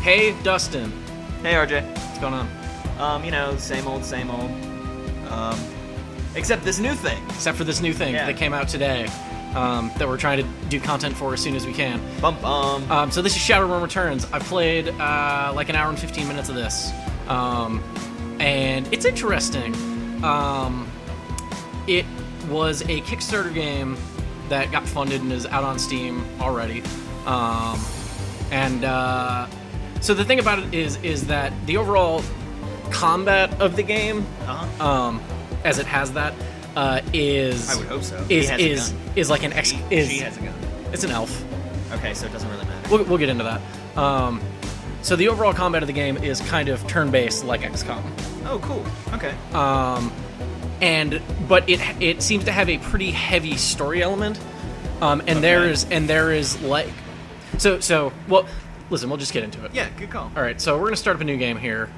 Hey, Dustin. Hey, RJ. What's going on? Same old. Except this new thing. Except for this new thing that came out today that we're trying to do content for as soon as we can. Bum bum. So this is Shadowrun Returns. I've played like an hour and 15 minutes of this. And it's interesting. It was a Kickstarter game that got funded and is out on Steam already. So the thing about it is that the overall combat of the game, as it has that, is I would hope so. Is like an She has a gun. It's an elf. Okay, so it doesn't really matter. We'll get into that. So the overall combat of the game is kind of turn-based, like XCOM. Oh, cool. Okay. But it seems to have a pretty heavy story element. There is like, well, listen, we'll just get into it. Yeah, good call. All right, so we're gonna start up a new game here.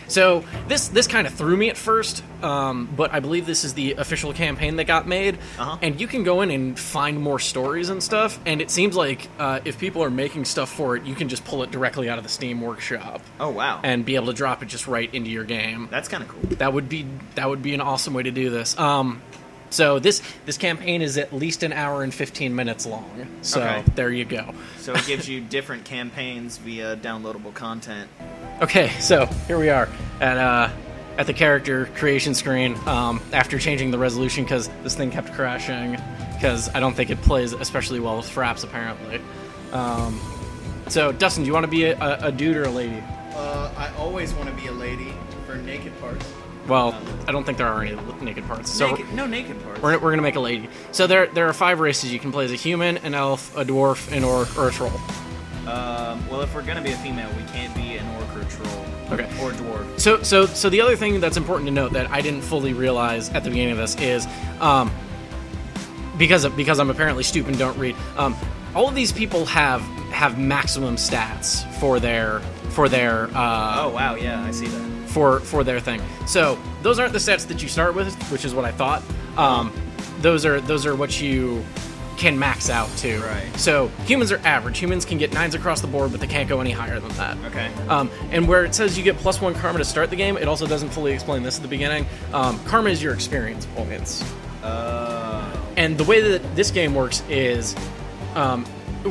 So this kind of threw me at first, but I believe this is the official campaign that got made, and you can go in and find more stories and stuff. And it seems like if people are making stuff for it, you can just pull it directly out of the Steam Workshop. Oh wow! And be able to drop it just right into your game. That's kind of cool. That would be an awesome way to do this. So this campaign is at least an hour and 15 minutes long. So there you go. So it gives you different campaigns via downloadable content. Okay, so here we are at the character creation screen after changing the resolution because this thing kept crashing because I don't think it plays especially well with fraps apparently. So Dustin, do you want to be a dude or a lady? I always want to be a lady for naked parts. Well, I don't think there are any naked parts. So no naked parts. We're gonna make a lady. So there are 5 races you can play as a human, an elf, a dwarf, or a troll. Well, if we're gonna be a female, we can't be an orc or a troll. Okay. Or a dwarf. So the other thing that's important to note that I didn't fully realize at the beginning of this is, because I'm apparently stupid and don't read. All of these people have maximum stats for their. Oh wow! Yeah, I see that. For their thing. So those aren't the stats that you start with, which is what I thought. Those are what you can max out to. Right. So humans are average. Humans can get 9s across the board, but they can't go any higher than that. Okay. And where it says you get +1 karma to start the game, it also doesn't fully explain this at the beginning. Karma is your experience points. And the way that this game works is,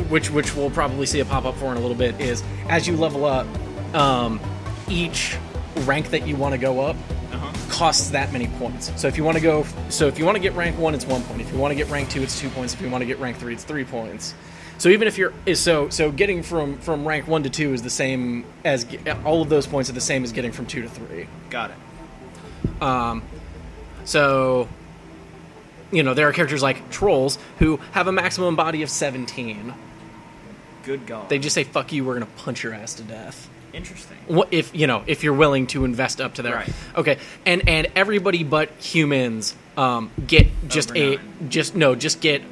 which we'll probably see a pop up for in a little bit, is as you level up, each rank that you want to go up costs that many points. So if you want to get rank 1, it's 1 point. If you want to get rank 2, it's 2 points. If you want to get rank 3, it's 3 points. So even if so getting from rank 1 to 2 is the same as all of those points are the same as getting from 2 to 3. Got it. So there are characters like trolls who have a maximum body of 17. Good God. They just say "fuck you," we're gonna punch your ass to death. Interesting. What if you're willing to invest up to there? Right. Okay, and everybody but humans get get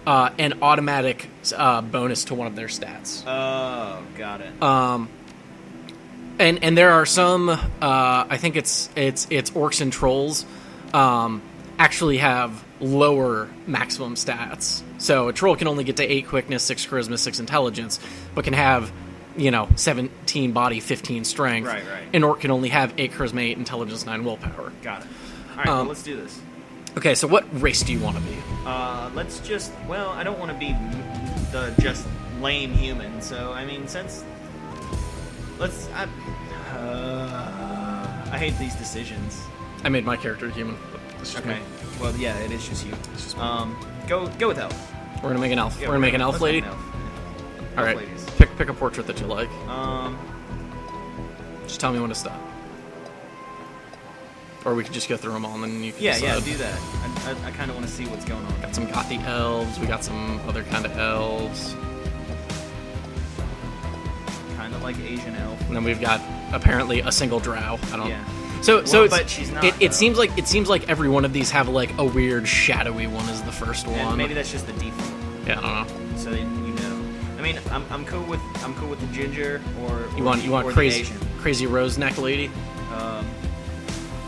an automatic bonus to one of their stats. Oh, got it. And there are some I think it's orcs and trolls actually have lower maximum stats. So a troll can only get to 8 quickness, 6 charisma, 6 intelligence, but can have 17 body, 15 strength. Right. An orc can only have 8 charisma, 8 intelligence, 9 willpower. Got it. All right, well, let's do this. Okay, so what race do you want to be? Let's just... Well, I don't want to be the just lame human, so, I mean, since... I hate these decisions. I made my character a human. Okay. Well, yeah, it is just you. Just go with elf. We're gonna make an elf. Yeah, we're gonna make an elf let's lady. make an elf. All right. Ladies. Pick a portrait that you like. Just tell me when to stop. Or we could just go through them all and then you can decide. Yeah, do that. I kind of want to see what's going on. Got some gothy elves. We got some other kind of elves. Kind of like Asian elf. And then we've got apparently a single drow. I don't. Yeah. So but she's not, it seems like every one of these have like a weird shadowy one as the first one. And maybe that's just the default. Yeah, I don't know. So I mean, I'm cool with the ginger or you want the crazy Asian. crazy rose neck lady.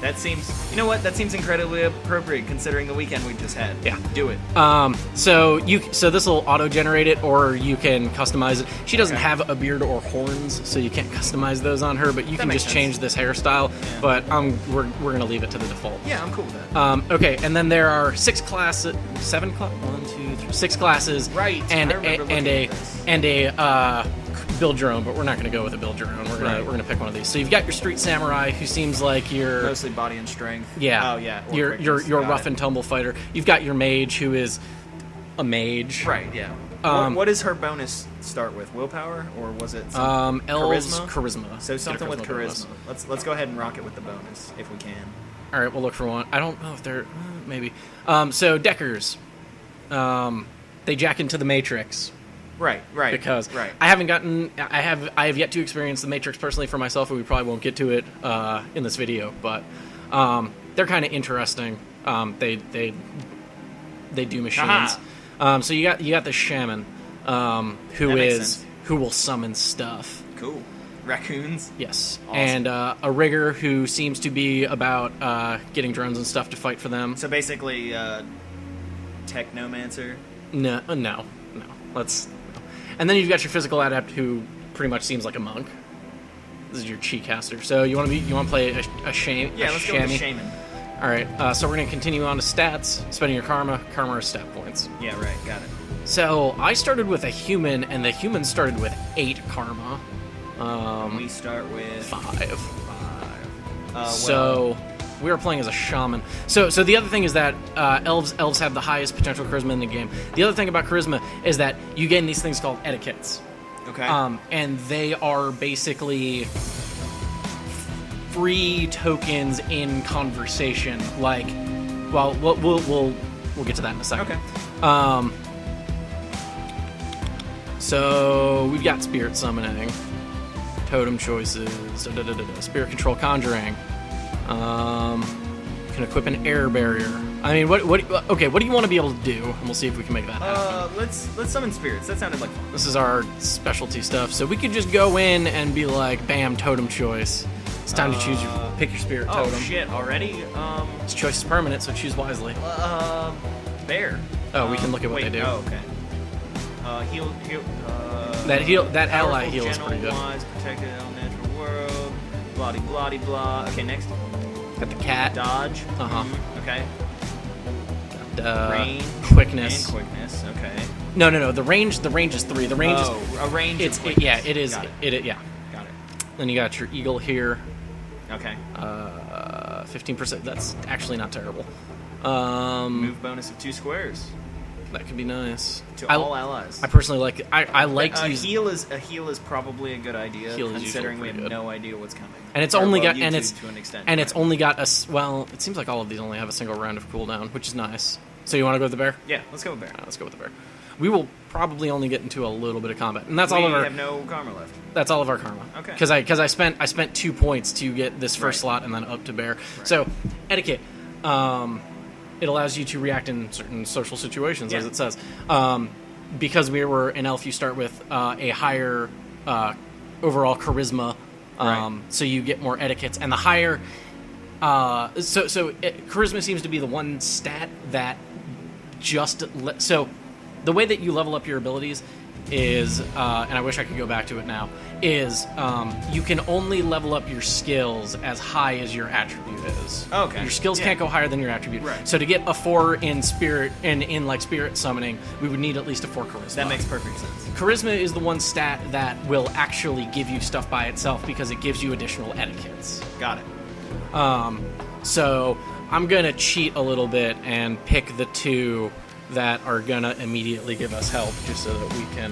That seems, you know what? That seems incredibly appropriate considering the weekend we just had. Yeah. Do it. So this will auto-generate it, or you can customize it. She doesn't Okay. have a beard or horns, so you can't customize those on her. But you can makes just sense. change this hairstyle. Yeah. But we're gonna leave it to the default. Yeah, I'm cool with that. Okay, and then there are 6 classes. 6 classes. Right, And I remember and looking a at this. and a build your own, but we're not gonna go with a build your own. We're gonna pick one of these. So you've got your street samurai, who seems like your Mostly body and strength. yeah. Oh, yeah. or Your quickness. your Got rough it. and tumble fighter. You've got your mage, who is a mage. Right, yeah. What does her bonus start with? Willpower? Or was it Elves charisma. So Get a something with bonus. charisma. Let's go ahead and rock it with the bonus, if we can. All right, we'll look for one. I don't know if they're maybe. So deckers, they jack into the Matrix. Right. Because right. I have yet to experience the Matrix personally for myself, and we probably won't get to it in this video. But they're kind of interesting. They do machines. So you got the shaman, That makes sense. who will summon stuff. Cool. Raccoons. Yes, Awesome. and a rigger who seems to be about getting drones and stuff to fight for them. So basically, technomancer. No. And then you've got your physical adept, who pretty much seems like a monk. This is your chi caster. So you want to play a shame? Yeah, a let's go with the shammy? shaman. All right. So we're gonna continue on to stats. Spending your karma. Karma is stat points. Yeah, right. Got it. So I started with a human, and the human started with 8 karma. We start with 5. 5. So we are playing as a shaman. So the other thing is that elves have the highest potential charisma in the game. The other thing about charisma is that you gain these things called etiquettes. okay. And they are basically free tokens in conversation. Like, well, we'll get to that in a second. Okay. So we've got spirit summoning, totem choices, spirit control, conjuring. Can equip an air barrier. I mean, what do you want to be able to do? And we'll see if we can make that happen. Let's summon spirits. That sounded like fun. This is our specialty stuff. So we could just go in and be like, bam, totem choice. It's time to pick your spirit Oh totem. shit! Already? This choice is permanent, so choose wisely. Bear. Oh, we can look at what wait, they do. Oh, okay. Heal. That ally powerful, heal is pretty good. Wise, protected natural world. Blah blah blah. Okay, next. Got the cat. Dodge. Uh-huh. Okay. Range. Quickness. And quickness. Okay. No. The range is 3. The range a range. is of quickness. yeah. It is. Got It yeah. Got it. Then you got your eagle here. Okay. 15%. That's actually not terrible. Move bonus of 2 squares That could be nice. to all allies. I personally like. I like to a use. heal is probably a good idea, Heal is considering we usually have pretty no idea what's coming. And it's Or, only well, got and YouTube it's to an extent. and it's only got well. It seems like all of these only have a single round of cooldown, which is nice. So you want to go with the bear? Yeah, let's go with bear. Let's go with the bear. We will probably only get into a little bit of combat, and that's We all of our. have no karma left. That's all of our karma. Okay. Because I spent 2 points to get this first Right. slot and then up to bear. So etiquette, it allows you to react in certain social situations, as Yeah. it says. Because we were an elf, you start with a higher overall charisma, Right. so you get more etiquettes, and the higher. Charisma seems to be the one stat that so the way that you level up your abilities is, and I wish I could go back to it now, is you can only level up your skills as high as your attribute is. Okay. Your skills Yeah. can't go higher than your attribute. Right. So to get a 4 in spirit in like spirit summoning, we would need at least a 4 charisma. That makes perfect sense. Charisma is the one stat that will actually give you stuff by itself because it gives you additional etiquettes. Got it. So I'm gonna cheat a little bit and pick the 2 that are gonna immediately give us help, just so that we can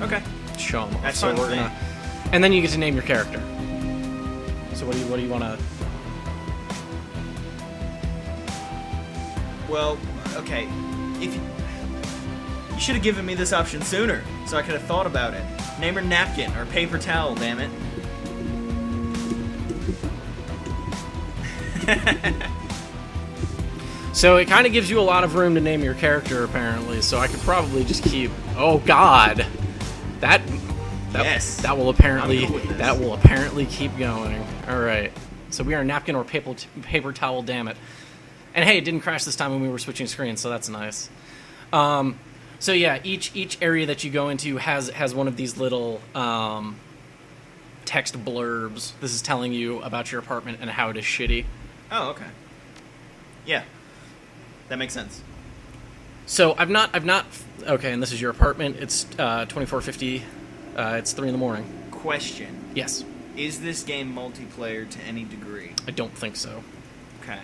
show them off. That's so fine we're with me. gonna, and then you get to name your character. So what do you want to? Well, okay. If you should have given me this option sooner, so I could have thought about it. Name her napkin or paper towel. Damn it. So it kind of gives you a lot of room to name your character, apparently. So I could probably just keep. Oh God, that Yes. that will apparently I'm cool with this. that will apparently keep going. All right. So we are napkin or paper towel, damn it. And hey, it didn't crash this time when we were switching screens, so that's nice. So yeah, each area that you go into has one of these little text blurbs. This is telling you about your apartment and how it is shitty. Oh, okay. Yeah, that makes sense. So I've not. Okay, and this is your apartment. It's 2450. It's 3 a.m. Question: Yes. Is this game multiplayer to any degree? I don't think so. Okay.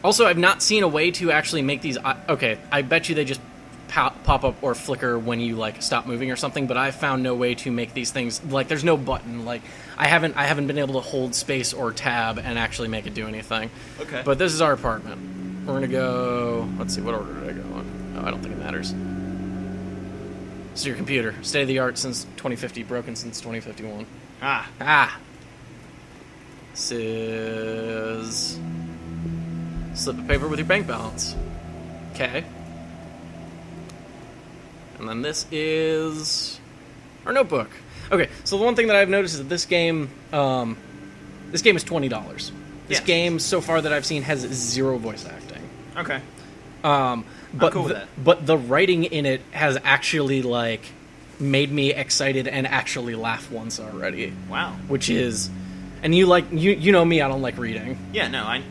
Also, I've not seen a way to actually make these. Okay, I bet you they just pop up or flicker when you like stop moving or something. But I found no way to make these things like. There's no button. Like I haven't been able to hold space or tab and actually make it do anything. Okay. But this is our apartment. We're gonna go. Let's see. What order did I go on? Oh, I don't think it matters. This is your computer. State of the art since 2050. Broken since 2051. Ah. This is slip of paper with your bank balance. Okay. And then this is our notebook. Okay, so the one thing that I've noticed is that this game is $20. This game so far that I've seen has 0 voice acting. Okay. But cool with that. But the writing in it has actually like made me excited and actually laugh once already. Wow. Which is, and you know me, I don't like reading. Yeah, no,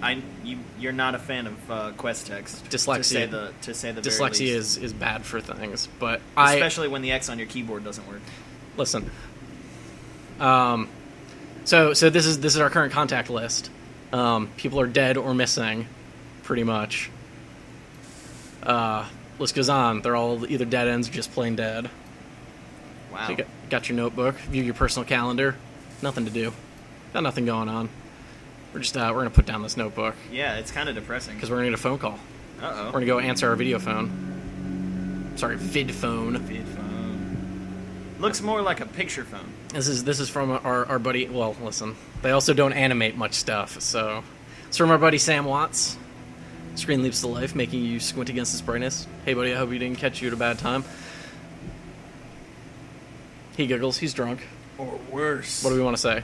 you're not a fan of quest text. Dyslexia. To say the Dyslexia very least. is bad for things, but especially when the X on your keyboard doesn't work. Listen. So this is our current contact list. People are dead or missing, pretty much. List goes on. They're all either dead ends or just plain dead. Wow. So you got your notebook, view your personal calendar. Nothing to do. Got nothing going on. We're gonna put down this notebook Yeah, it's kind of depressing. because we're gonna get a phone call. Uh-oh. We're gonna go answer our video phone. Sorry, vid phone. Vid phone. Looks more like a picture phone. This is from our buddy. Well, listen, they also don't animate much stuff, so it's from our buddy Sam Watts. Screen leaps to life, making you squint against its brightness. Hey, buddy, I hope he didn't catch you at a bad time. He giggles. He's drunk. Or worse. What do we want to say?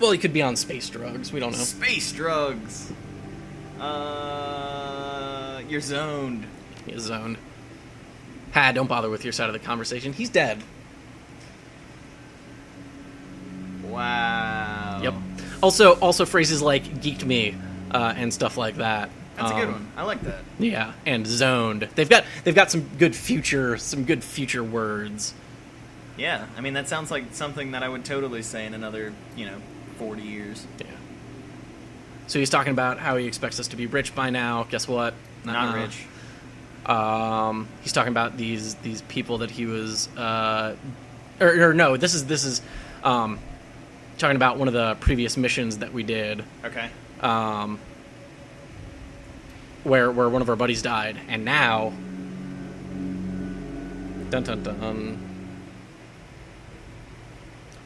Well, he could be on space drugs. We don't know. Space drugs. You're zoned. He is zoned. Ha! Don't bother with your side of the conversation. He's dead. Wow. Yep. Also phrases like "geeked me" and stuff like that. That's a good one. I like that. Yeah, and zoned. They've got some good future words. Yeah, I mean that sounds like something that I would totally say in another 40 years. Yeah. So he's talking about how he expects us to be rich by now. Guess what? Not rich. He's talking about these people that he was or no, this is talking about one of the previous missions that we did. Okay. Where one of our buddies died, and now dun dun dun,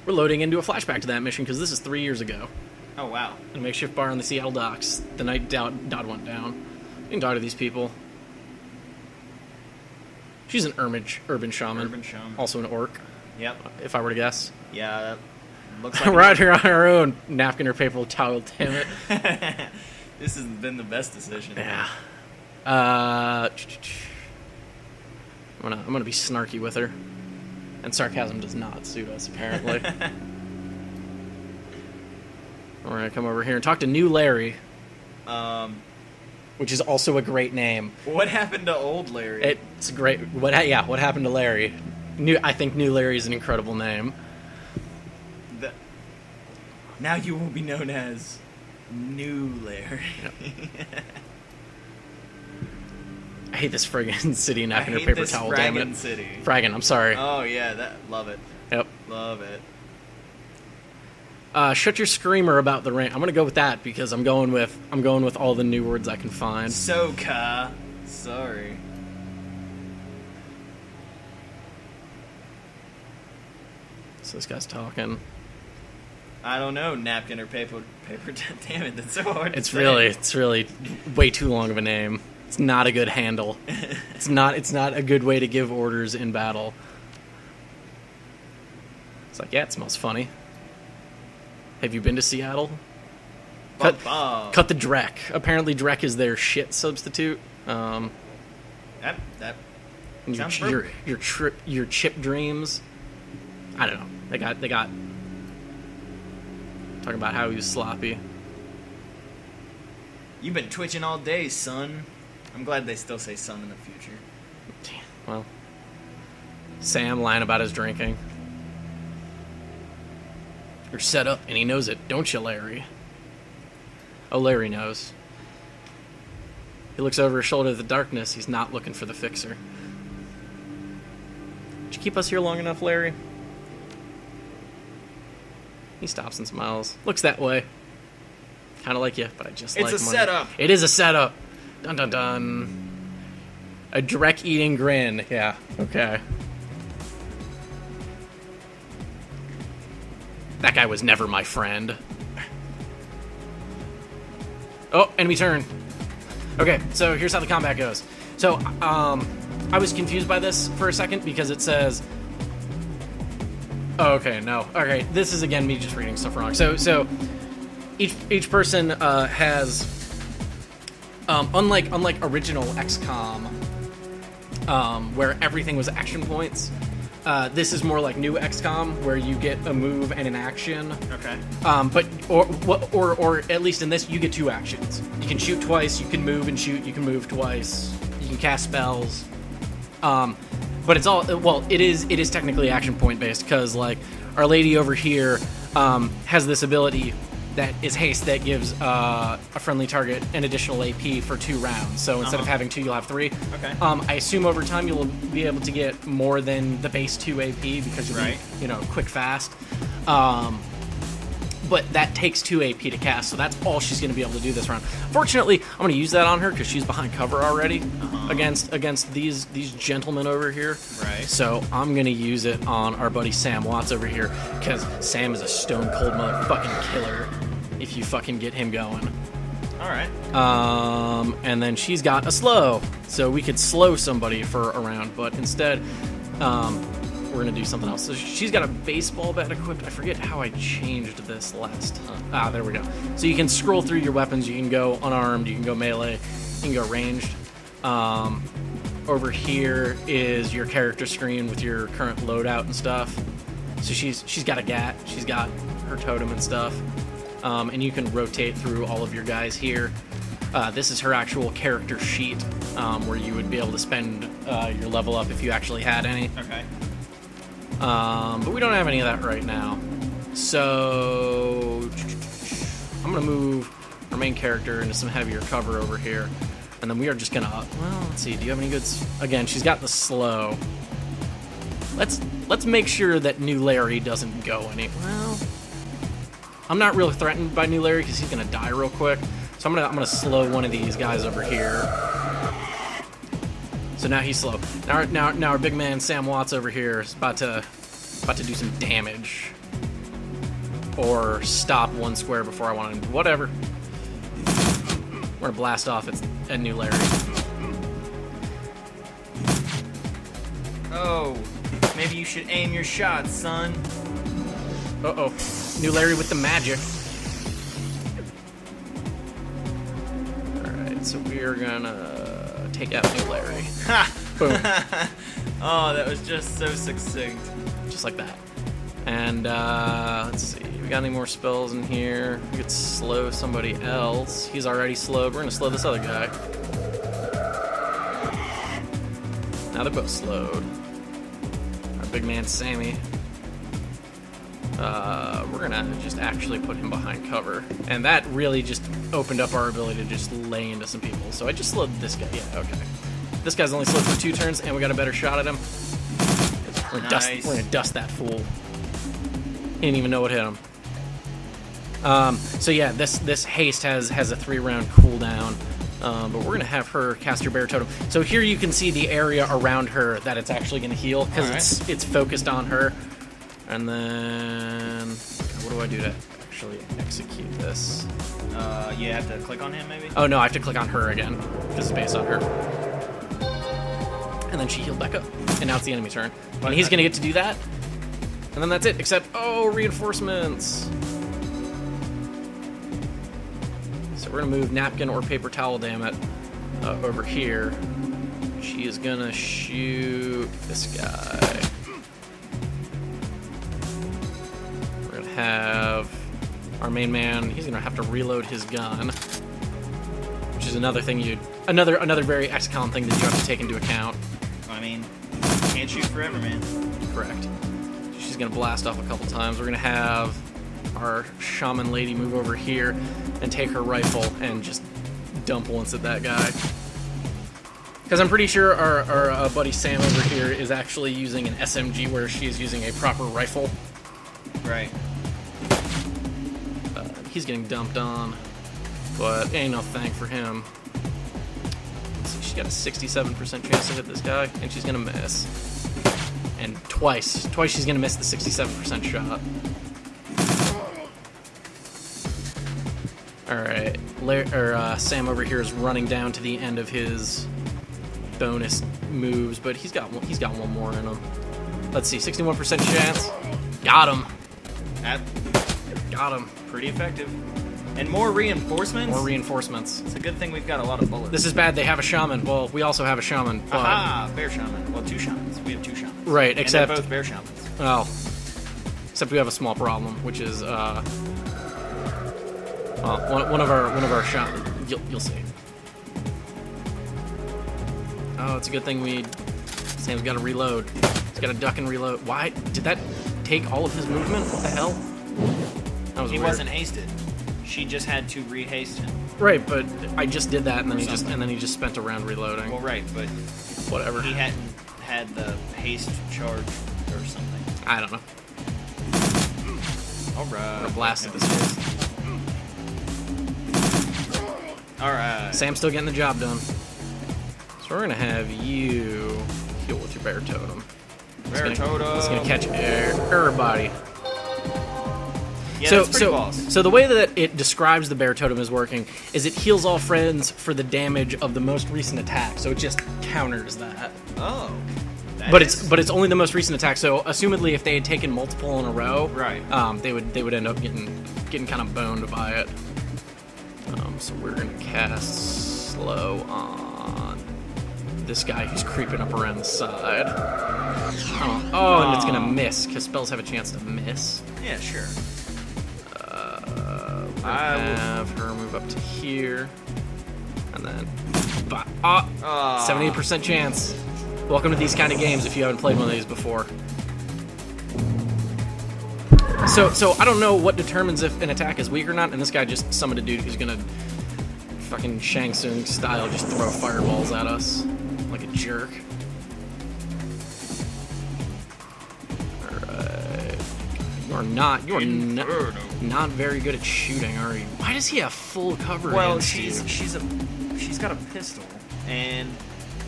we're loading into a flashback to that mission because this is 3 years ago. Oh wow. In a makeshift bar on the Seattle docks, the night Dodd went down. You can talk to these people. She's an urban shaman. Urban shaman. Also an orc, Yep. if I were to guess. Yeah, that looks like We're out here on our own. Napkin or paper towel, damn it. This has been the best decision. Yeah. I'm gonna be snarky with her, and sarcasm does not suit us apparently. We're gonna come over here and talk to New Larry, which is also a great name. What happened to old Larry? It's great. What happened to Larry? I think New Larry is an incredible name. Now you will be known as New Larry. Yep. I hate this friggin' city napkin or I hate paper this towel. Damn it, Fraggin' city. Fraggin'. I'm sorry. Oh yeah, love it. Yep. Love it. Shut your screamer about the rain. I'm gonna go with that because I'm going with all the new words I can find. Soka. Sorry. So this guy's talking. I don't know, napkin or paper. Damn it, that's so hard. It's really way too long of a name. It's not a good handle. It's not a good way to give orders in battle. It's like, yeah, it smells funny. Have you been to Seattle? Bob. Cut the Drek. Apparently, Drek is their shit substitute. That Your, sounds your, perfect. your chip dreams. I don't know. They got talking about how he was sloppy. You've been twitching all day, son. I'm glad they still say son in the future. Damn, well, Sam lying about his drinking. You're set up, and he knows it, don't you, Larry? Oh, Larry knows. He looks over his shoulder at the darkness. He's not looking for the fixer. Did you keep us here long enough, Larry? He stops and smiles. Looks that way. Kind of like you, but I just like money. It's a setup. It is a setup. Dun dun dun. A Drek eating grin. Yeah, okay. That guy was never my friend. Oh, enemy turn. Okay, so here's how the combat goes. So, I was confused by this for a second because it says... Oh, okay, no. Okay, this is, again, me just reading stuff wrong. So each person has... unlike original XCOM, where everything was action points, this is more like new XCOM, where you get a move and an action. Okay. Or at least in this, you get two actions. You can shoot twice. You can move and shoot. You can move twice. You can cast spells. But it's all it is technically action point based because like our lady over here has this ability that is haste that gives a friendly target an additional AP for 2 rounds. So instead of having 2, you'll have 3. Okay. I assume over time you'll be able to get more than the base 2 AP because you'll be, quick, fast. But that takes 2 AP to cast, so that's all she's going to be able to do this round. Fortunately, I'm going to use that on her because she's behind cover already against these gentlemen over here. Right. So I'm going to use it on our buddy Sam Watts over here because Sam is a stone cold motherfucking killer if you fucking get him going. All right. And then she's got a slow, so we could slow somebody for a round, but instead, we're gonna do something else. So she's got a baseball bat equipped. I forget how I changed this last time. There we go. So you can scroll through your weapons. You can go unarmed. You can go melee. You can go ranged. Over here is your character screen with your current loadout and stuff. So she's got a gat. She's got her totem and stuff. And you can rotate through all of your guys here. This is her actual character sheet, where you would be able to spend your level up if you actually had any. Okay. But we don't have any of that right now. So I'm going to move our main character into some heavier cover over here. And then we are just going to... Well, let's see. Do you have any goods? Again, she's got the slow. Let's make sure that new Larry doesn't go any... Well, I'm not really threatened by new Larry because he's going to die real quick. So I'm gonna slow one of these guys over here. So now he's slow. Now our big man Sam Watts over here is about to do some damage, or stop one square before I want to. Whatever. We're gonna blast off at new Larry. Oh, maybe you should aim your shots, son. Uh-oh. New Larry with the magic. Alright, so we are gonna take out new Larry. Ha! Boom. Oh, that was just so succinct. Just like that. And, let's see. We got any more spells in here? We could slow somebody else. He's already slowed. We're gonna slow this other guy. Now they're both slowed. Our big man Sammy. We're gonna just actually put him behind cover. And that really just opened up our ability to just lay into some people. So I just slowed this guy. Yeah, okay. This guy's only slowed for 2 turns, and we got a better shot at him. We're gonna dust that fool. He didn't even know what hit him. So yeah, this haste has a 3-round cooldown. But we're gonna have her cast her bear totem. So here you can see the area around her that it's actually gonna heal because it's focused on her. And then what do I do to actually execute this? You have to click on him, maybe? Oh no, I have to click on her again because it's based on her. And then she healed back up, and now it's the enemy turn. And he's gonna get to do that, and then that's it. Except, oh, reinforcements. we're gonna move napkin or paper towel, damn it, over here. She is gonna shoot this guy. We're gonna have our main man. He's gonna have to reload his gun, which is another thing another very XCOM thing that you have to take into account. I mean, can't shoot forever, man. Correct. She's gonna blast off a couple times. We're gonna have our shaman lady move over here and take her rifle and just dump once at that guy. Because I'm pretty sure our buddy Sam over here is actually using an SMG where she is using a proper rifle. Right. He's getting dumped on, but ain't no thing for him. Let's see, she's got a 67% chance to hit this guy, and she's gonna miss. And twice she's gonna miss the 67% shot. Alright, Sam over here is running down to the end of his bonus moves, but he's got one more in him. Let's see, 61% chance. Got him. Got him. Pretty effective. And more reinforcements? More reinforcements. It's a good thing we've got a lot of bullets. This is bad, they have a shaman. Well, we also have a shaman. But... Aha! Bear shaman. Well, 2 shamans. We have 2 shamans. Right, except... And they're both bear shamans. Well, except we have a small problem, which is, well, one of our shaman. You'll see. Oh, it's a good thing Sam's got to reload. He's got to duck and reload. Why? Did that take all of his movement? What the hell? That was He weird. wasn't hasted. She just had to rehaste him. Right, but I just did that, and then he just spent a round reloading. Well, right, but whatever. he hadn't had the haste charge or something. I don't know. All right. I'm gonna blast at this haste. All right. Sam's still getting the job done. So we're gonna have you heal with your bear totem. Bear totem. It's gonna catch everybody. Yeah, that's pretty boss. So the way that it describes the bear totem is working is it heals all friends for the damage of the most recent attack. So it just counters that. Oh. But it's only the most recent attack. So assumedly, if they had taken multiple in a row, right, they would end up getting kind of boned by it. So we're gonna cast slow on this guy who's creeping up around the side. Oh, and it's gonna miss because spells have a chance to miss. Yeah, sure. I have her move up to here, and then 78% chance. Welcome to these kind of games if you haven't played one of these before. So I don't know what determines if an attack is weak or not, and this guy just summoned a dude who's gonna fucking Shang Tsung style just throw fireballs at us like a jerk. Alright. You're not very good at shooting, are you? Why does he have full cover? Well, against she's got a pistol, and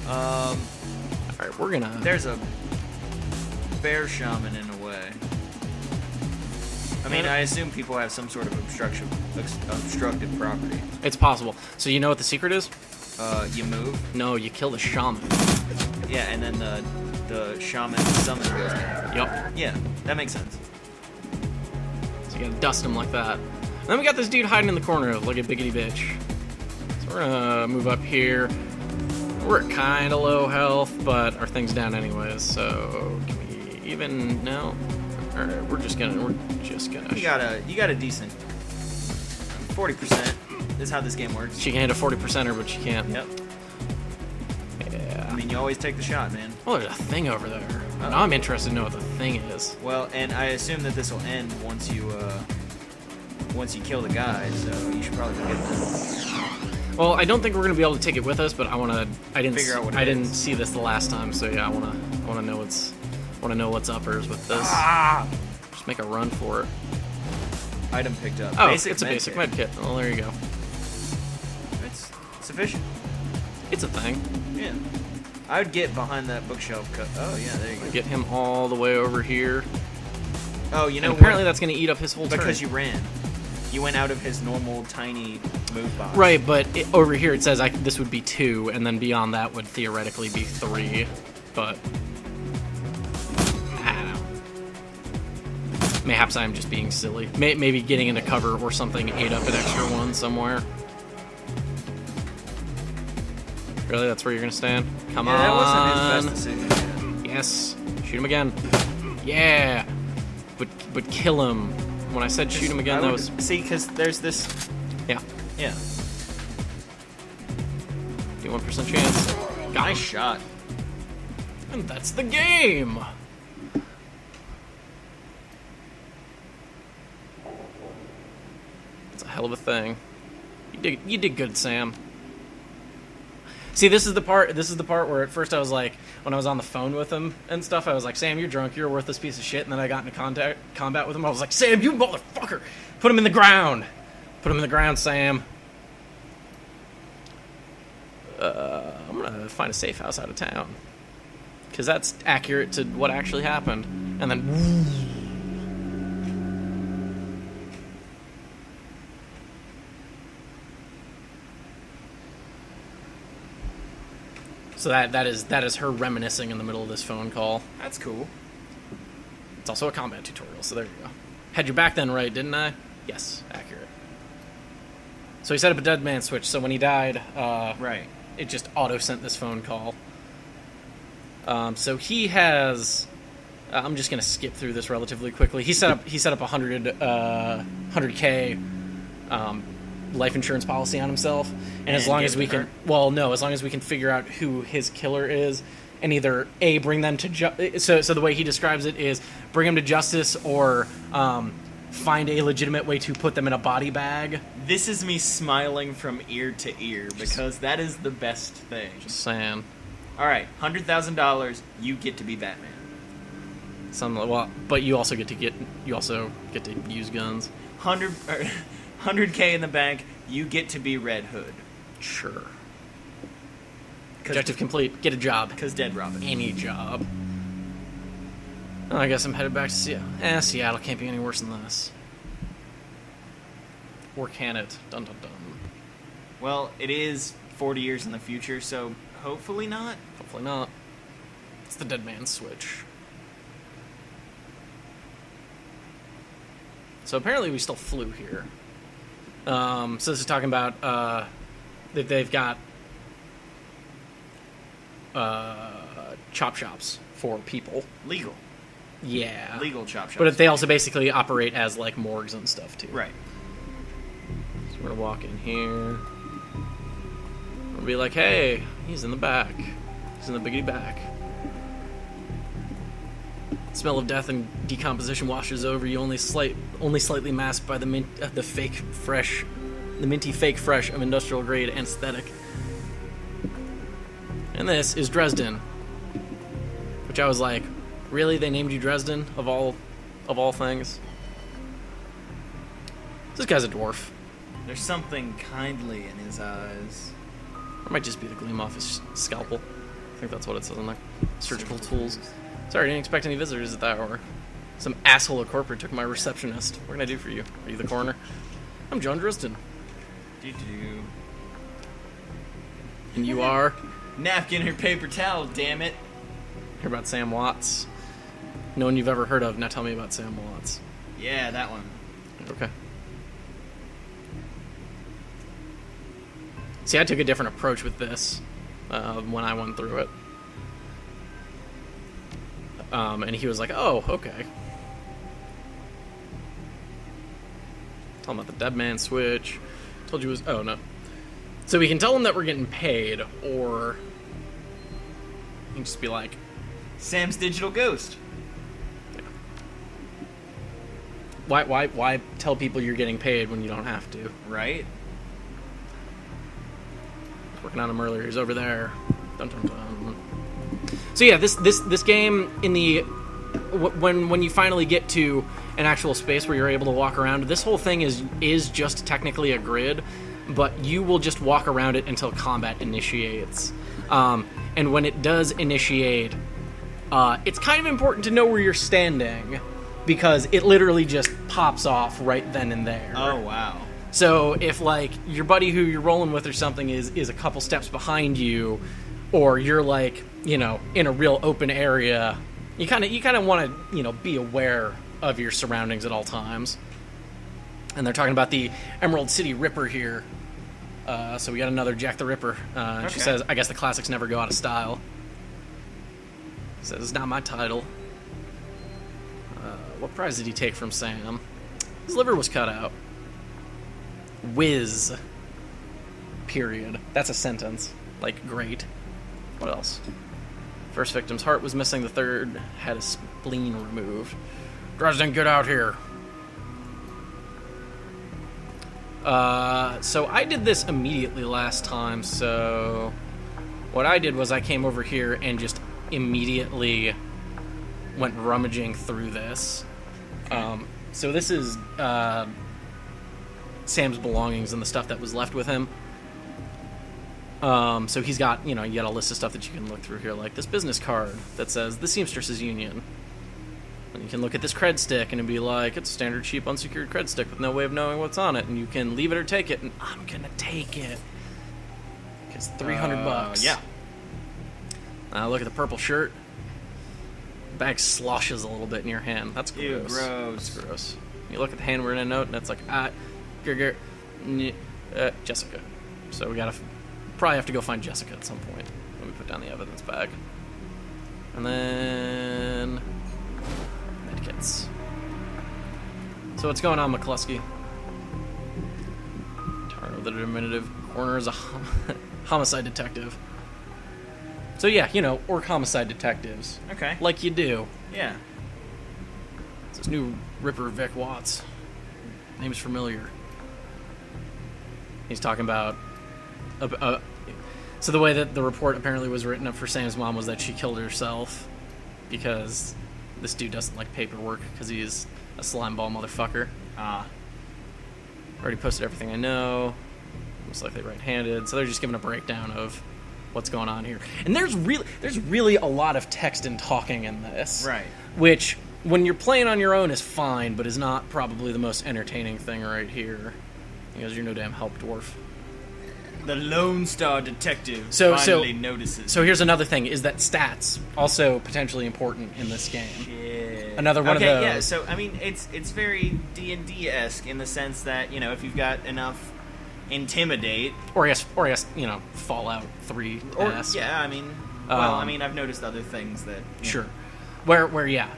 alright, we're gonna. There's a bear shaman in a way. I mean, I assume people have some sort of obstructive property. It's possible. So you know what the secret is? You move. No, you kill the shaman. Yeah, and then the shaman summon goes down. Yep. Yeah, that makes sense. So you gotta dust him like that. And then we got this dude hiding in the corner like a biggity bitch. So we're gonna move up here. We're at kind of low health, but our thing's down anyways. So can we even no? All right, we're just gonna. You got a decent 40% is how this game works. She can hit a 40%er, but she can't. Yep. Yeah. I mean, you always take the shot, man. Oh, there's a thing over there. Now I'm interested to know what the thing is. Well, and I assume that this will end once you kill the guy, so you should probably get that. Well, I don't think we're gonna be able to take it with us, but I didn't figure out what I didn't see this the last time, so yeah, I wanna know what's uppers with this. Just make a run for it. Item picked up. Oh, it's a basic med kit. Well, there you go. It's sufficient. It's a thing. Yeah. I would get behind that bookshelf. Oh yeah, there you go. Get him all the way over here. Oh, you know. And apparently that's gonna eat up his whole turn. Because you ran. You went out of his normal tiny move box. Right, but over here it says this would be 2, and then beyond that would theoretically be 3. But I don't know. Mayhaps I'm just being silly. Maybe getting into cover or something ate up an extra one somewhere. Really? That's where you're gonna stand? Come Yeah, that on. wasn't his best decision. Yes. Shoot him again. Yeah. But kill him. When I said shoot him again, that was... See, because there's this... Yeah. Yeah. 51% chance. Got Nice him. shot. And that's the game! It's a hell of a thing. You did good, Sam. See, this is the part where at first I was like, when I was on the phone with him and stuff, I was like, Sam, you're drunk, you're a worthless piece of shit, and then I got into combat with him, I was like, Sam, you motherfucker! Put him in the ground! Put him in the ground, Sam. I'm gonna find a safe house out of town. Because that's accurate to what actually happened. And then... So that is her reminiscing in the middle of this phone call. That's cool. It's also a combat tutorial, so there you go. Had your back then right, didn't I? Yes, accurate. So he set up a dead man switch, so when he died, Right. it just auto-sent this phone call. So he has... I'm just going to skip through this relatively quickly. He set up 100K life insurance policy on himself, and as long as we can... Well, no, as long as we can figure out who his killer is, and either A, bring them to... So the way he describes it is bring them to justice, or find a legitimate way to put them in a body bag. This is me smiling from ear to ear, because that is the best thing. Just saying. Alright, $100,000, you get to be Batman. But you also get to use guns. 100K in the bank, you get to be Red Hood. Sure. Objective complete. Get a job. Because Dead Robin. Any job. Oh, I guess I'm headed back to Seattle. Seattle can't be any worse than this. Or can it? Dun dun dun. Well, it is 40 years in the future, so hopefully not. Hopefully not. It's the dead man switch. So apparently we still flew here. So this is talking about that they've got chop shops for people. Legal. Yeah. Legal chop shops. But they also basically operate as like morgues and stuff too. Right. So we're gonna walk in here. We'll be like, hey, he's in the back. He's in the biggity back. The smell of death and decomposition washes over you, only slightly masked by the minty fake fresh of industrial grade anesthetic. And this is Dresden, which I was like, really? They named you Dresden of all things? This guy's a dwarf. There's something kindly in his eyes. Or it might just be the gleam off his scalpel. I think that's what it says on there. Surgical tools. Sorry, I didn't expect any visitors at that hour. Some asshole at corporate took my receptionist. What can I do for you? Are you the coroner? I'm John Dresden. Do-do. And you are? Napkin or paper towel, damn it. Hear about Sam Watts? No one you've ever heard of. Now tell me about Sam Watts. Yeah, that one. Okay. See, I took a different approach with this when I went through it. And he was like, oh, okay. Tell him about the dead man switch. Told you it was... Oh, no. So we can tell him that we're getting paid, or... You can just be like... Sam's digital ghost. Why tell people you're getting paid when you don't have to? Right? I was working on him earlier. He's over there. Dun, dun, dun. So yeah, this game in the when you finally get to an actual space where you're able to walk around, this whole thing is just technically a grid, but you will just walk around it until combat initiates. And when it does initiate, it's kind of important to know where you're standing, because it literally just pops off right then and there. Oh, wow. So if, like, your buddy who you're rolling with or something is a couple steps behind you, or you're, like, you know, in a real open area, you kind of want to, you know, be aware of your surroundings at all times. And they're talking about the Emerald City Ripper here. So we got another Jack the Ripper. And she Okay. says, I guess the classics never go out of style. Says, it's not my title. What prize did he take from Sam? His liver was cut out. Whiz. Period. That's a sentence. Like, great. What else? First victim's heart was missing. The third had a spleen removed. Dresden, get out here. So I did this immediately last time, so what I did was I came over here and just immediately went rummaging through this. So this is Sam's belongings and the stuff that was left with him. So he's got, you got a list of stuff that you can look through here, like this business card that says the Seamstresses Union. And you can look at this cred stick and it'd be like, it's a standard cheap unsecured cred stick with no way of knowing what's on it, and you can leave it or take it, and I'm gonna take it. It's $300. Yeah. Look at the purple shirt. The bag sloshes a little bit in your hand. That's gross. Ew, gross. That's gross. You look at the handwritten note and it's like, Jessica. So we gotta probably have to go find Jessica at some point. Let me put down the evidence bag. And then medkits. So what's going on, McCluskey? Turn of the diminutive. Corner is a homicide detective. So yeah, orc homicide detectives. Okay. Like you do. Yeah. It's this new Ripper Vic Watts. Name's familiar. He's talking about... so the way that the report apparently was written up for Sam's mom was that she killed herself because this dude doesn't like paperwork because he's a slimeball motherfucker. Already posted everything I know. Most likely right-handed. So they're just giving a breakdown of what's going on here. And there's really a lot of text and talking in this. Right. Which, when you're playing on your own, is fine, but is not probably the most entertaining thing right here. Because you're no damn help dwarf. The Lone Star Detective So finally notices. So here's another thing, is that stats also potentially important in this game. Shit. Another one of those. Yeah, so, I mean, it's very D&D-esque in the sense that, if you've got enough Intimidate... Or I guess, Fallout 3 esque. Yeah, I mean... Well, I've noticed other things that... Sure. Where yeah.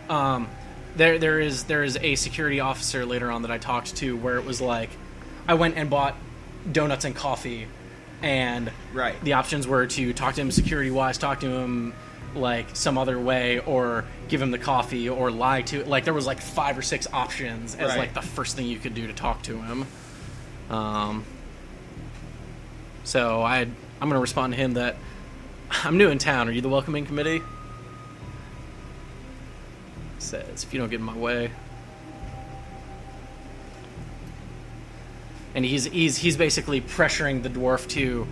There is a security officer later on that I talked to where it was like, I went and bought donuts and coffee, and Right. the options were to talk to him security-wise, talk to him like some other way, or give him the coffee, or lie to... Like, there was like 5 or 6 options as Right. like the first thing you could do to talk to him. So I'm going to respond to him that I'm new in town. Are you the welcoming committee? Says, if you don't get in my way. And he's basically pressuring the dwarf to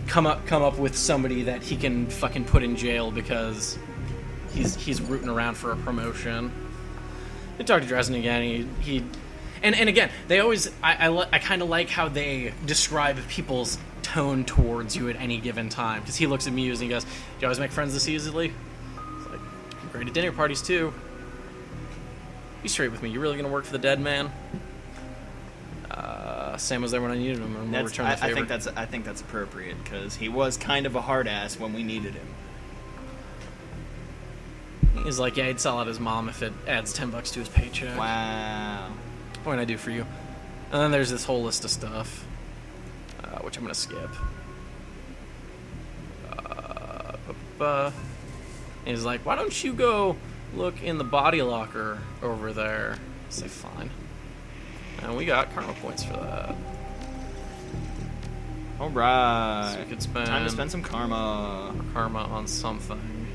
come up with somebody that he can fucking put in jail because he's rooting around for a promotion. They talk to Dresden again. And again, they always... I kind of like how they describe people's tone towards you at any given time. Because he looks amused and he goes, do you always make friends this easily? It's like, I'm great at dinner parties, too. Be straight with me. You really going to work for the dead man? Sam was there when I needed him, and we'll return the favor. I think that's appropriate, because he was kind of a hard-ass when we needed him. He's like, yeah, he'd sell out his mom if it adds $10 to his paycheck. Wow. What can I do for you? And then there's this whole list of stuff, which I'm going to skip. He's like, why don't you go look in the body locker over there? I say, fine. And we got karma points for that. Alright. So we could spend... Time to spend some karma. Karma on something.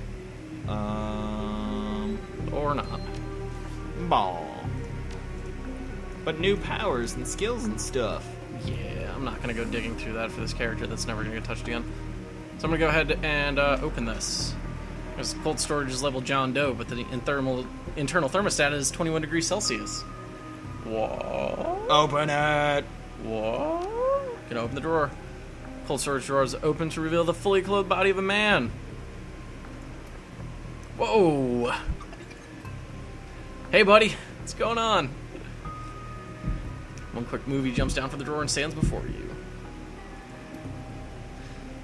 Or not. Ball. But new powers and skills and stuff. Yeah, I'm not going to go digging through that for this character that's never going to get touched again. So I'm going to go ahead and open this. There's cold storage is level John Doe, but the internal thermostat is 21 degrees Celsius. What? Open it! What? Gonna open the drawer. Cold storage drawer is open to reveal the fully clothed body of a man. Whoa! Hey, buddy. What's going on? One quick move, he jumps down from the drawer and stands before you.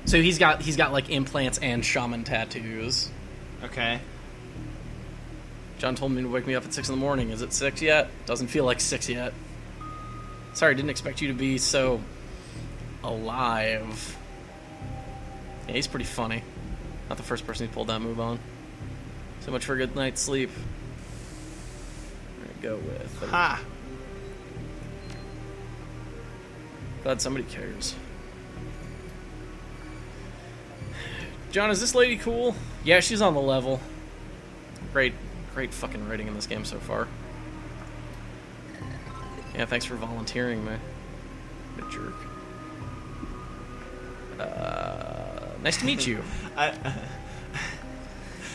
So he's got like implants and shaman tattoos. Okay. John told me to wake me up at 6 in the morning. Is it 6 yet? Doesn't feel like 6 yet. Sorry, didn't expect you to be so alive. Yeah, he's pretty funny. Not the first person he pulled that move on. So much for a good night's sleep. I'm gonna go with... Ha! Glad somebody cares. John, is this lady cool? Yeah, she's on the level. Great fucking writing in this game so far. Yeah, thanks for volunteering, man. What a jerk. Nice to meet you. I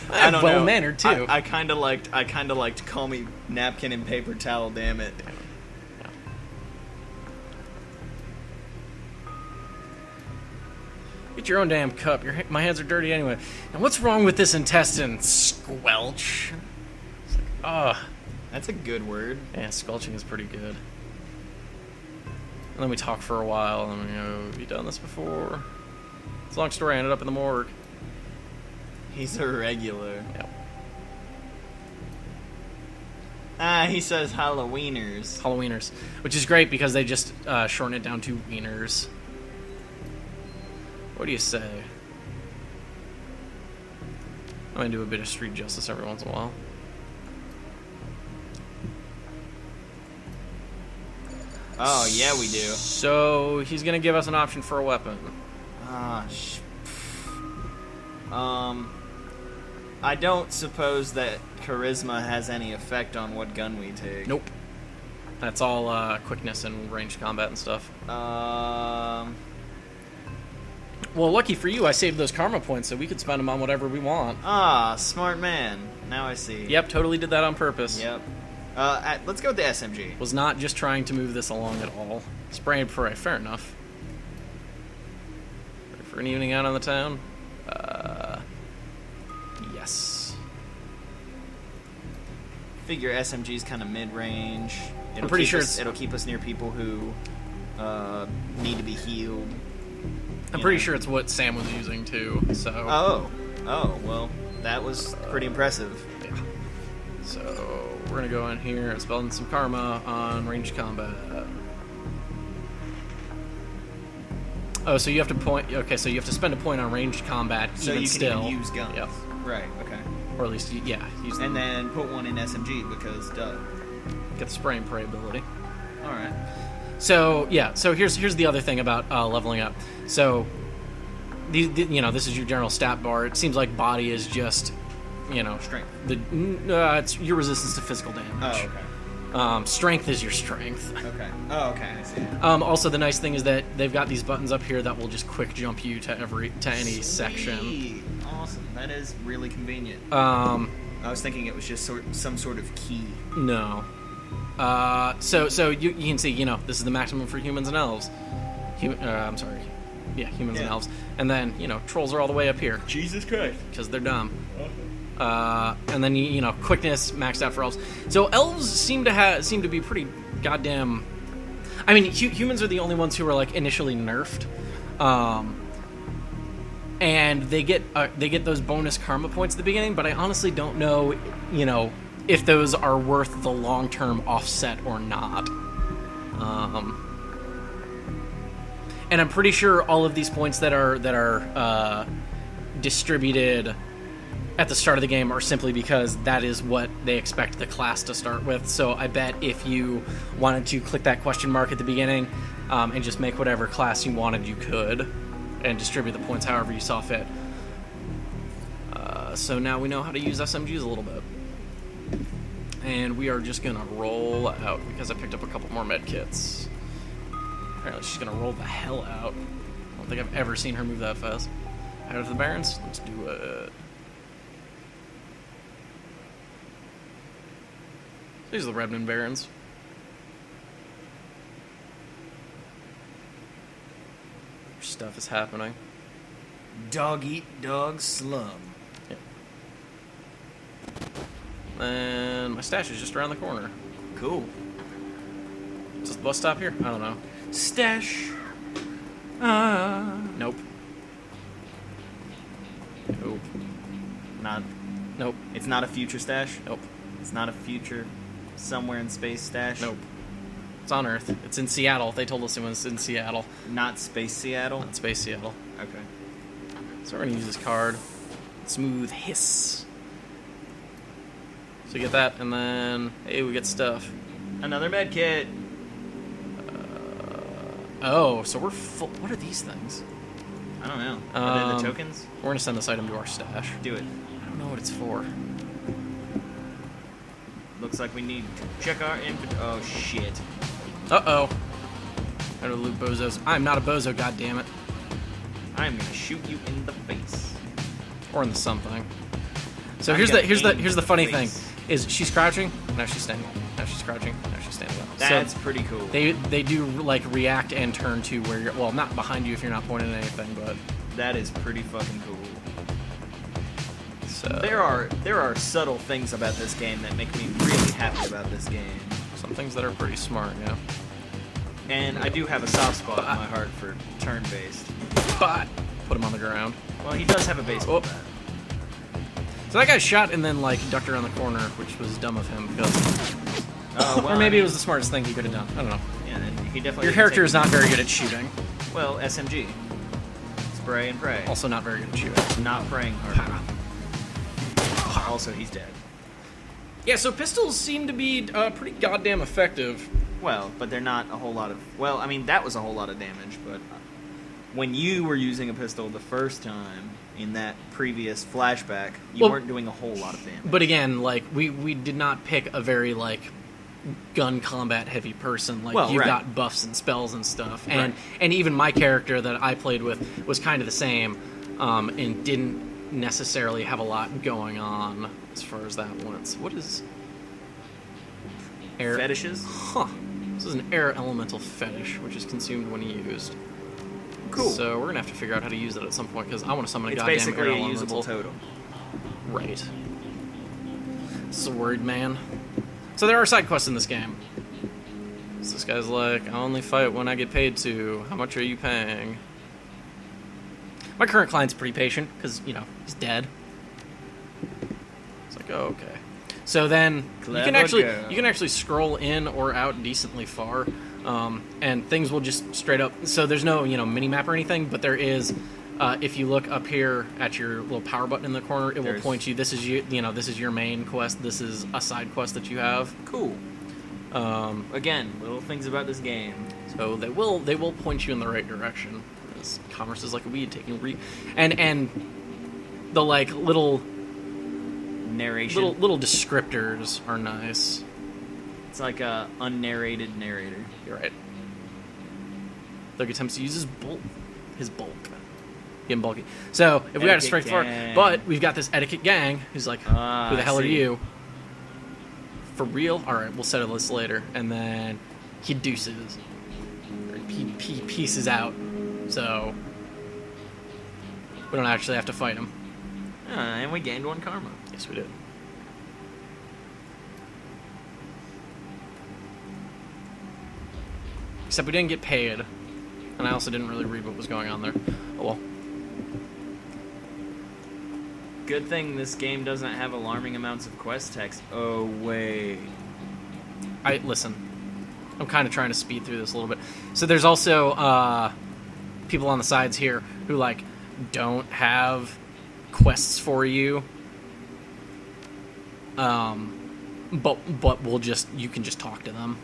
I'm don't well know. mannered too. I kind of liked call me napkin and paper towel. Damn it. Yeah. Get your own damn cup. My hands are dirty anyway. And what's wrong with this intestine? Squelch. It's like, ugh. That's a good word. Yeah, squelching is pretty good. And then we talk for a while, and we go, have you done this before? It's a long story. I ended up in the morgue. He's a regular. Yep. He says Halloweeners. Halloweeners. Which is great because they just shorten it down to wieners. What do you say? I'm going to do a bit of street justice every once in a while. Oh, yeah, we do. So, he's going to give us an option for a weapon. I don't suppose that charisma has any effect on what gun we take. Nope. That's all quickness and ranged combat and stuff. Well, lucky for you, I saved those karma points so we could spend them on whatever we want. Smart man. Now I see. Yep, totally did that on purpose. Yep. Let's go with the SMG. Was not just trying to move this along at all. Spray and pray, fair enough. Ready for an evening out on the town? Yes. Figure SMG's kind of mid-range. I'm pretty sure it'll keep us near people who need to be healed. I'm pretty sure it's what Sam was using too, so... Oh, well, that was pretty impressive. Yeah. So, we're gonna go in here and spend some karma on ranged combat. Oh, so you have to point... Okay, so you have to spend a point on ranged combat so even you can still. even use guns. Yep. Right, okay. Or at least, yeah. Use And then put one in SMG because, duh. get the spray and pray ability. Alright. So yeah, so here's the other thing about leveling up. So, this is your general stat bar. It seems like body is just, Strength. It's your resistance to physical damage. Oh, okay. Strength is your strength. Okay. Oh, okay, I see. Also, the nice thing is that they've got these buttons up here that will just quick jump you to any Sweet. section. Awesome. That is really convenient. I was thinking it was just some sort of key. No. So you can see, this is the maximum for humans and elves. I'm sorry. Yeah, humans and elves. And then, trolls are all the way up here. Jesus Christ. Because they're dumb. And then, quickness maxed out for elves. So elves seem to be pretty goddamn... I mean, humans are the only ones who are, initially nerfed. And they get those bonus karma points at the beginning, but I honestly don't know, if those are worth the long-term offset or not. And I'm pretty sure all of these points that are distributed at the start of the game are simply because that is what they expect the class to start with. So I bet if you wanted to click that question mark at the beginning and just make whatever class you wanted, you could, and distribute the points however you saw fit. So now we know how to use SMGs a little bit. And we are just gonna roll out because I picked up a couple more med kits. Apparently she's gonna roll the hell out. I don't think I've ever seen her move that fast. Out of the Barons? Let's do it. These are the Rebnin Barons. Stuff is happening. Dog eat dog slum. Yep. And my stash is just around the corner. Cool. Is the bus stop here? I don't know. Stash. Nope. Nope. Not. Nope. It's not a future stash. Nope. It's not a future somewhere in space stash. Nope. It's on Earth. It's in Seattle. They told us it was in Seattle. Not space Seattle. Not space Seattle. Okay. So we're gonna use this card. Smooth hiss. So we get that, and then hey, we get stuff. Another med kit. Oh, so we're full. What are these things? I don't know. Are they the tokens? We're gonna send this item to our stash. Do it. I don't know what it's for. Looks like we need to check our inventory. Oh shit. Uh-oh. Gotta loot bozos. I'm not a bozo, goddammit. I'm gonna shoot you in the face. Or in the something. So I'm here's gonna the funny aim thing. the face. Is she's crouching? Now she's standing. Now she's crouching. Now she's standing up. That's so pretty cool. they do like react and turn to where you're, well, not behind you if you're not pointing at anything, but That is pretty fucking cool. so There are subtle things about this game that make me really happy about this game. some things that are pretty smart, yeah. And I do have a soft spot in my heart for turn-based. But put him on the ground. Well, he does have a baseball Oh. bat. So that guy shot and then like ducked around the corner, which was dumb of him because Well, or maybe it was the smartest thing he could have done. I don't know. Yeah, and he definitely. Your didn't character take- is not very good at shooting. Well, SMG. Spray and pray. Also not very good at shooting. Not praying hard. Also, he's dead. Yeah, so pistols seem to be pretty goddamn effective. Well, but they're not a whole lot of. Well, I mean, that was a whole lot of damage, but when you were using a pistol the first time in that previous flashback, you Well, weren't doing a whole lot of damage. But again, like we did not pick a very like gun combat heavy person. Like Well, you right. got buffs and spells and stuff, Right. and even my character that I played with was kind of the same, and didn't necessarily have a lot going on as far as that went. What is air Fetishes? Huh. This is an air elemental fetish, which is consumed when used. Cool. So we're gonna have to figure out how to use it at some point because I want to summon a It's goddamn basically air a elemental. usable totem. Right. Sword man. So there are side quests in this game. So this guy's like, I only fight when I get paid to. How much are you paying? My current client's pretty patient because, you know, he's dead. It's like, oh, okay. So then you can actually scroll in or out decently far, and things will just straight up. So there's no mini map or anything, but there is. If you look up here at your little power button in the corner, it will point you. This is this is your main quest. This is a side quest that you have. Cool. Again, little things about this game. So they will point you in the right direction. This commerce is like a weed taking and the like little Narration. little descriptors are nice. It's like a unnarrated narrator. You're right. Doug attempts to use his bulk. Getting bulky. So if we got to strike far, gang. but we've got this etiquette gang who's like, who the hell are see. you? For real? All right, we'll settle this later. And then he deuces. Or he pieces out. So we don't actually have to fight him. And we gained 1 karma. Yes, we did. Except we didn't get paid. And I also didn't really read what was going on there. Oh well. Good thing this game doesn't have alarming amounts of quest text. Oh, wait. Listen. I'm kind of trying to speed through this a little bit. So there's also people on the sides here who like don't have quests for you. But you can just talk to them.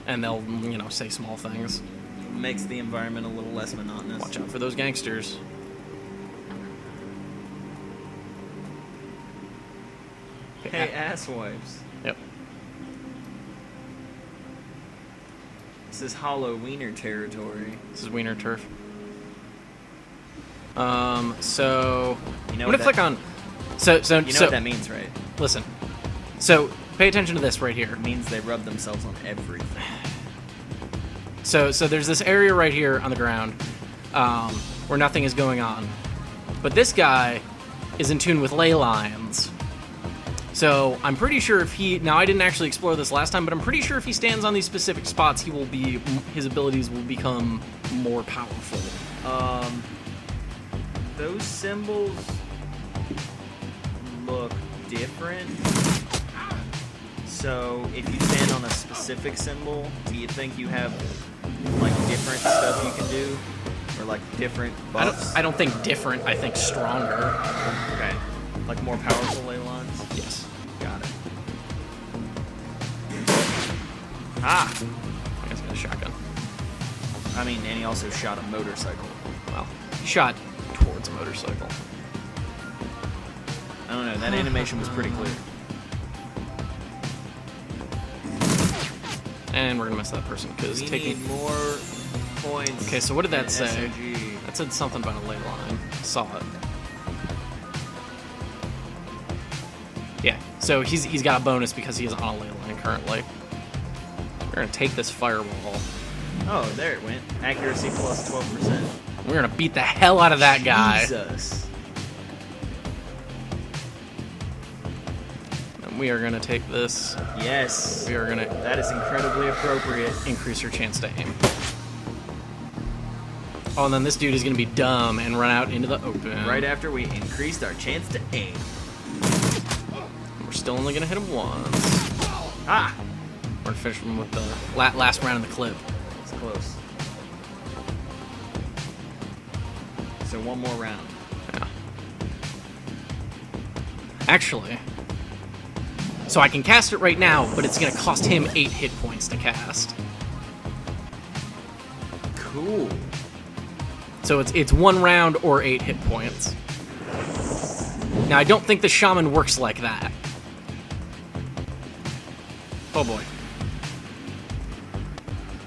And they'll, say small things. Makes the environment a little less monotonous. Watch out for those gangsters. Hey, asswipes. Yep. This is hollow wiener territory. This is Wiener Turf. So You know I'm what gonna click that- on. So You know what that means, right? listen. So pay attention to this right here. It means they rub themselves on everything. So there's this area right here on the ground where nothing is going on, but this guy is in tune with ley lines. So I'm pretty sure if he... Now, I didn't actually explore this last time, but I'm pretty sure if he stands on these specific spots, his abilities will become more powerful. Those symbols look different. So if you stand on a specific symbol, do you think you have like different stuff you can do? Or like different buffs? I don't think different, I think stronger. Okay. Like more powerful ley lines? Yes. Got it. Ah! I guess he got a shotgun. I mean, and he also shot a motorcycle. Well, he shot towards a motorcycle. I don't know, that animation was pretty clear. And we're gonna miss that person because We taking need more points. Okay, so what did that than say? SMG. That said something about a ley line. Saw it. Yeah, so he's got a bonus because he is on a ley line currently. We're gonna take this fireball. Oh, there it went. Accuracy plus 12%. We're gonna beat the hell out of that guy. Jesus. And we are gonna take this. Yes. We are gonna That is incredibly appropriate. increase your chance to aim. Oh, and then this dude is gonna be dumb and run out into the open. Right after we increased our chance to aim. We're still only gonna hit him once. Ah! We're gonna finish him with the last round of the clip. It's close. So one more round. Yeah. Actually, so I can cast it right now, but it's gonna cost him 8 hit points to cast. Cool. So it's 1 round or 8 hit points. Now I don't think the shaman works like that. Oh boy.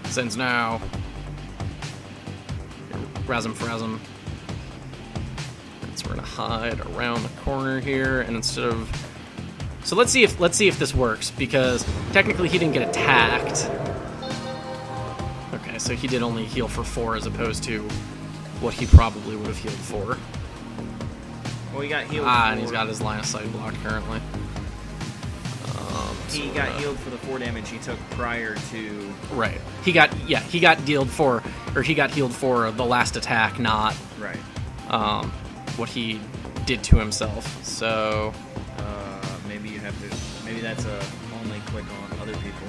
Sends now. Razum Frazum. So we're gonna hide around the corner here, and instead of... So let's see if this works, because technically he didn't get attacked. Okay, so he did only heal for 4 as opposed to what he probably would have healed for. Well, he got healed. And he's got his line of sight blocked currently. He got healed for the 4 damage he took prior to. Right. He got healed for the last attack, not Right. what he did to himself. So Maybe you have to. Maybe that's a only click on other people.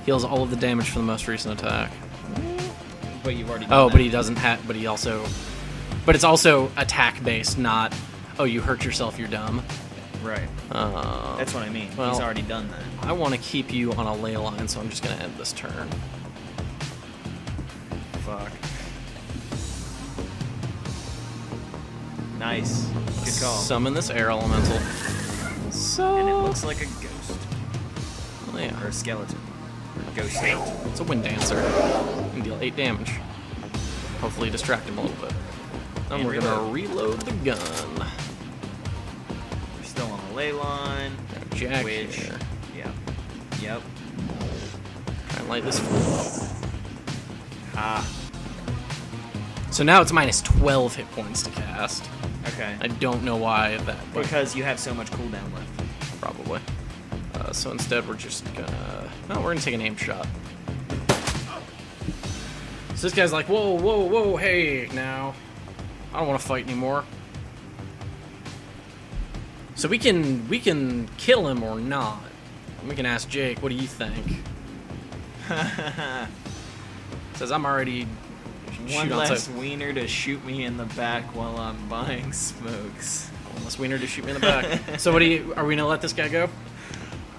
heals all of the damage for the most recent attack. But you've already. Oh, but he doesn't have. But he also. But it's also attack based, not. Oh, you hurt yourself, you're dumb. Right. That's what I mean. well, He's already done that. I want to keep you on a ley line, so I'm just going to end this turn. Fuck. Nice. Good call. Summon this air elemental. So. And it looks like a ghost. Oh, yeah. Or a skeleton. Or a ghost. It's a wind dancer. You can deal 8 damage. Hopefully distract him a little bit. Then And we're going to reload the gun. We're still on the ley line. Jack Which. here. Yep. Try and light this floor. Ah. So now it's minus 12 hit points to cast. Okay. I don't know why that. But Because you have so much cooldown left. probably. So instead, we're just gonna. No, we're gonna take an aim shot. So this guy's like, whoa, whoa, whoa, hey, now. I don't want to fight anymore. So we can kill him or not. We can ask Jake, what do you think? Says I'm already. One less wiener to shoot me in the back while I'm buying smokes. One less wiener to shoot me in the back. So what do you? Are we gonna let this guy go?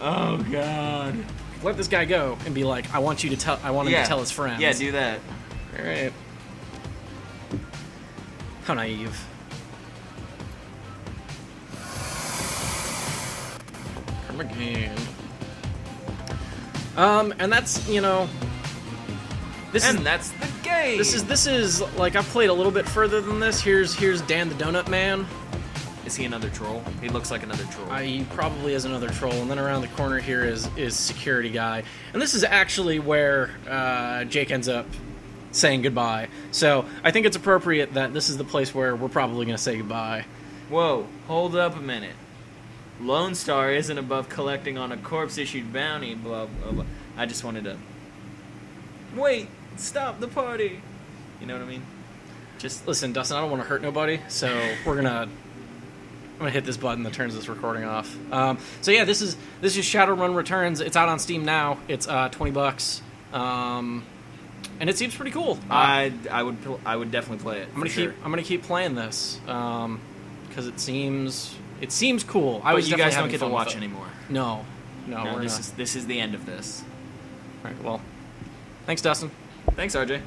Oh God. Let this guy go and be like, I want you to tell. I want him to tell his friends. Yeah, do that. All right. How naive. Come again. And that's, you know, this And is that's the game. this is like I've played a little bit further than this. Here's Dan the Donut Man. Is he another troll? He looks like another troll. He probably is another troll, and then around the corner here is security guy, and this is actually where Jake ends up saying goodbye. So I think it's appropriate that this is the place where we're probably going to say goodbye. Whoa, hold up a minute. Lone Star isn't above collecting on a corpse-issued bounty, blah, blah, blah. I just wanted to... Wait, stop the party. You know what I mean? Just listen, Dustin, I don't want to hurt nobody, so I'm gonna hit this button that turns this recording off. So yeah, this is Shadowrun Returns. It's out on Steam now. It's $20, and it seems pretty cool. I would definitely play it. I'm gonna keep playing this because it seems cool. But you guys don't get to watch anymore. No, this is the end of this. All right, well, thanks, Dustin. Thanks, RJ.